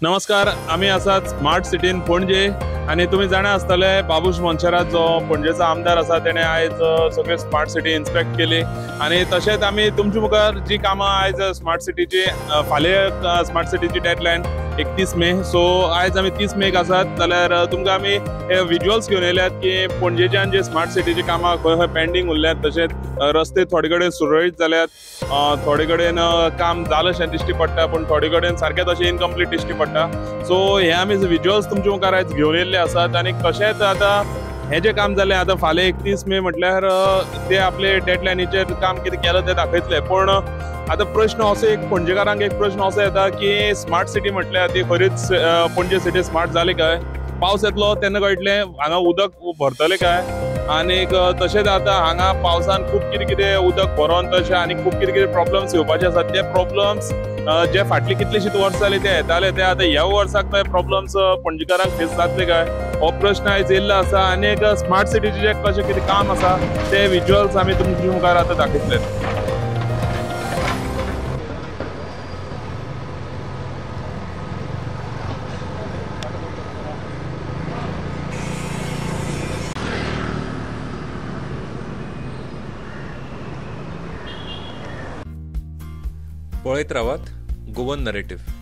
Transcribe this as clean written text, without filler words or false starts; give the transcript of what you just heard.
नमस्कार, आम्ही आसात स्मार्ट सिटीन पणजे आणि तुम्ही जाणा आसतले बाबूश मोन्सेरात जो पणजेचा आमदार आसा तेणे आयज सगळे स्मार्ट सिटी इन्स्पेक्ट केली आणि तशेंच आमी तुमचे मुखार जी कामां आयज स्मार्ट सिटीची फाल्यां स्मार्ट सिटीची डेडलायन 31 मे सो आयज आमी 30 मेक आसात जाल्यार तुमकां आमी विज्युअल्स घेवन येयल्यात की पणजेच्यान जे स्मार्ट सिटीची कामां खंय खंय पेंडींग उरल्यात तशेंच रस्ते थोडे कडेन सुरळीत जाल्यात थोडे कडेन काम जालें अशें दिश्टी पडटा पूण थोडे कडेन सारकें तशें इनकम्प्लीट दिश्टी पडटा सो हे आमी विज्युअल्स तुमचे मुखार आयज घेवन येयल्ले आसात आणि कशेंच आतां हे जे काम जालें आतां फाल्यां 31 मे म्हटल्यार ते आपले डेडलायनीचेर काम कितें केलें तें दाखयतले पूण आतां प्रश्न असो एक पणजेकारांक एक प्रश्न असो येता की स्मार्ट सिटी म्हटल्यार ती खरीच पणजे सिटी स्मार्ट जाली काय पावस येतलो तेन्ना कळटलें हांगा उदक भरतलें काय आनी तशेंच आतां हांगा पावसान खूब कितें कितें उदक भरोन तशें आनी खूब कितें कितें प्रॉब्लम्स येवपाचे आसात ते प्रॉब्लम्स जे फाटली कितलीशींच वर्सां जाली ते येताले ते आतां ह्या वर्साक ते प्रॉब्लम्स पणजेकारांक फेस जातले काय हो प्रश्न आयज येयल्लो आसा आनी स्मार्ट सिटीचे जे कशें कितें काम आसा ते विज्युअल्स आमी तुमचे मुखार आतां दाखयतले. पळयत रावात गोवन नरेटिव्ह.